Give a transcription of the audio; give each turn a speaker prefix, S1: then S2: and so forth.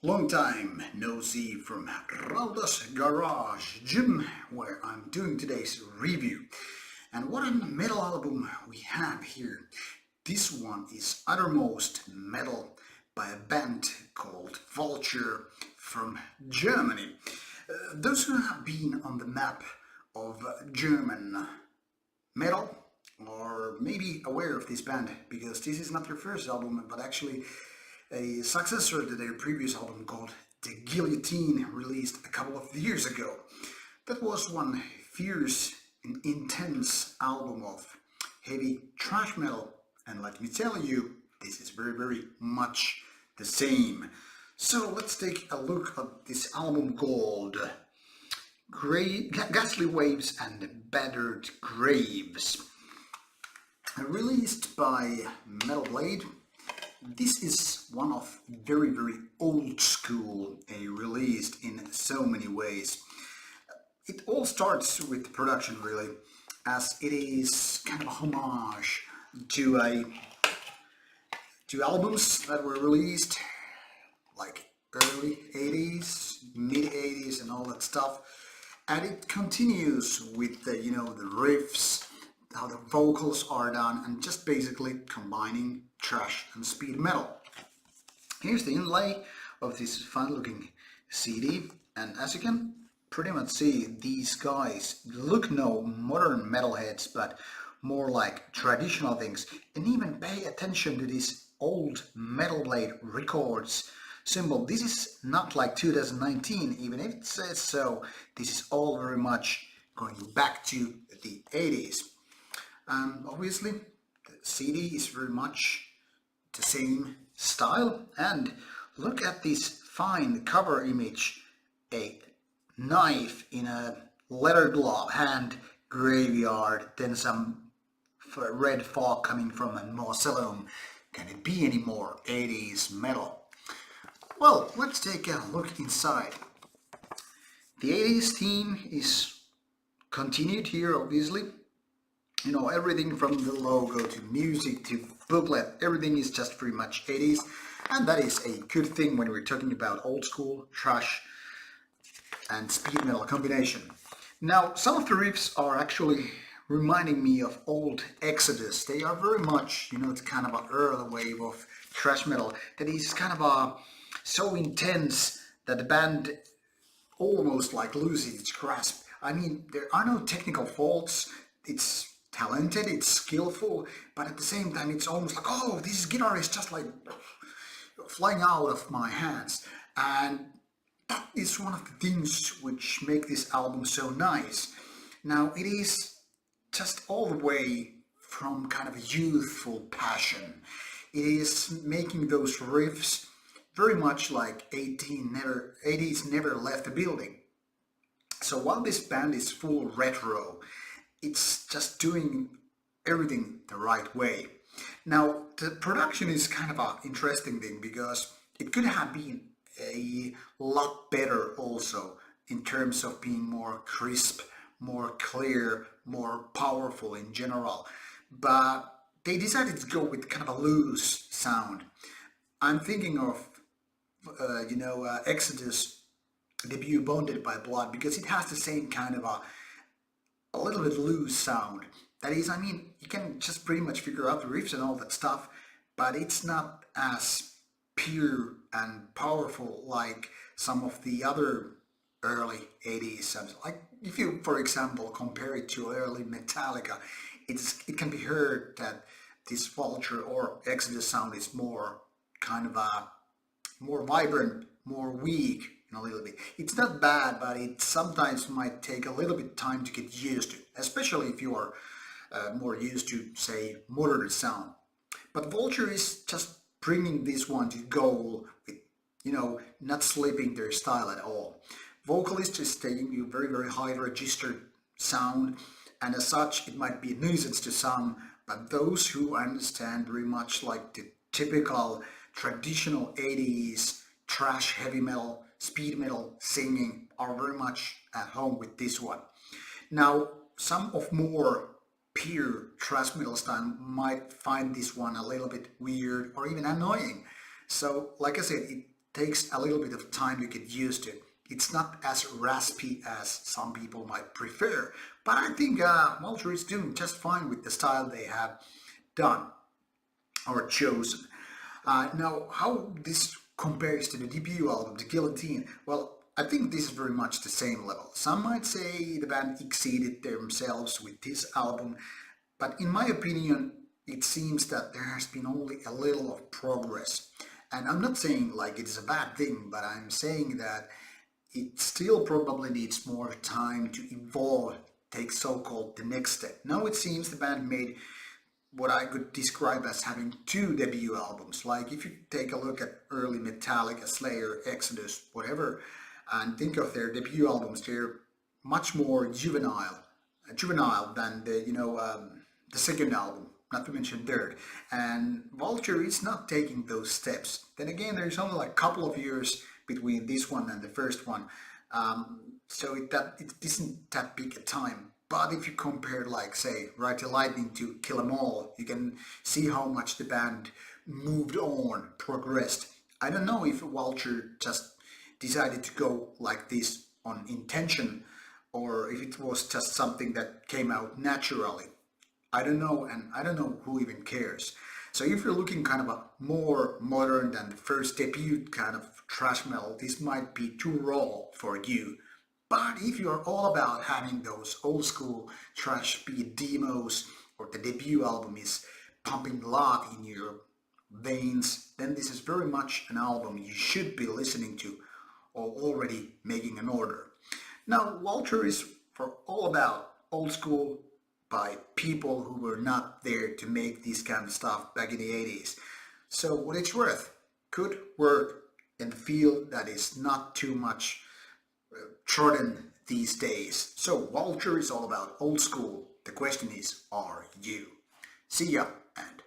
S1: Long time no see from Rauta's Garage Gym, where I'm doing today's review. And what a metal album we have here. This one is Uttermost Metal by a band called Vulture from Germany. Those who have been on the map of German metal or maybe aware of this band, because this is not their first album, but actually a successor to their previous album called The Guillotine, released a couple of years ago. That was one fierce and intense album of heavy thrash metal, and let me tell you, this is very much the same. So let's take a look at this album called Ghastly Waves and Battered Graves. Released by Metal Blade. This is one of very old school, released in so many ways. It all starts with the production really, as it is kind of a homage to albums that were released like early 80s, mid 80s and all that stuff. And it continues with the riffs, how the vocals are done, and just basically combining thrash and speed metal. Here's the inlay of this fun looking CD, and as you can pretty much see, these guys look no modern metalheads, but more like traditional things. And even pay attention to this old Metal Blade Records symbol. This is not like 2019, even if it says so. This is all very much going back to the 80s. Obviously, the CD is very much the same style, and look at this fine cover image, a knife in a leather glove hand, graveyard, then some red fog coming from a mausoleum. Can it be any more 80s metal? Well, let's take a look inside. The 80s theme is continued here, obviously. You know, everything from the logo to music to booklet, everything is just pretty much 80s, and that is a good thing when we're talking about old school, thrash and speed metal combination. Now, some of the riffs are actually reminding me of old Exodus. They are very much, it's kind of an early wave of thrash metal that is kind of so intense that the band almost like loses its grasp. I mean, there are no technical faults. It's talented, it's skillful, but at the same time it's almost like, oh, this guitar is just like flying out of my hands. And that is one of the things which make this album so nice. Now, it is just all the way from kind of a youthful passion. It is making those riffs very much like 80s never left the building. So while this band is full retro, it's just doing everything the right way. Now, the production is kind of an interesting thing, because it could have been a lot better also in terms of being more crisp, more clear, more powerful in general. But they decided to go with kind of a loose sound. I'm thinking of, Exodus debut Bonded by Blood, because it has the same kind of a little bit loose sound. That is, I mean, you can just pretty much figure out the riffs and all that stuff, but it's not as pure and powerful like some of the other early 80s sounds. Like if you, for example, compare it to early Metallica, it can be heard that this Vulture or Exodus sound is more kind of a more vibrant, more weak, a little bit. It's not bad, but it sometimes might take a little bit time to get used to, especially if you are more used to, say, modern sound. But Vulture is just bringing this one to goal with, not slipping their style at all. Vocalist is taking you very high registered sound, and as such it might be a nuisance to some, but those who understand very much like the typical traditional 80s thrash heavy metal, speed metal singing are very much at home with this one. Now, some of more pure thrash metal style might find this one a little bit weird or even annoying. So, like I said, it takes a little bit of time to get used to. It's not as raspy as some people might prefer, but I think Vulture is doing just fine with the style they have done or chosen. Now, how this compares to the debut album, The Guillotine? Well, I think this is very much the same level. Some might say the band exceeded themselves with this album, but in my opinion, it seems that there has been only a little of progress. And I'm not saying like it's a bad thing, but I'm saying that it still probably needs more time to evolve, take so-called the next step. Now it seems the band made what I could describe as having two debut albums. Like if you take a look at early Metallica, Slayer, Exodus, whatever, and think of their debut albums, they're much more juvenile than the second album, not to mention third. And Vulture is not taking those steps. Then again, there's only like a couple of years between this one and the first one, so it isn't that big a time. But if you compare, like, say, Ride the Lightning to Kill 'Em All, you can see how much the band moved on, progressed. I don't know if Vulture just decided to go like this on intention, or if it was just something that came out naturally. I don't know, and I don't know who even cares. So if you're looking kind of a more modern than the first debut kind of thrash metal, this might be too raw for you. But if you're all about having those old school thrash beat demos, or the debut album is pumping love in your veins, then this is very much an album you should be listening to or already making an order. Now, Vulture is for all about old school by people who were not there to make this kind of stuff back in the 80s. So what it's worth, could work in the field that is not too much trodden these days. So Vulture is all about old school. The question is, are you? See ya, and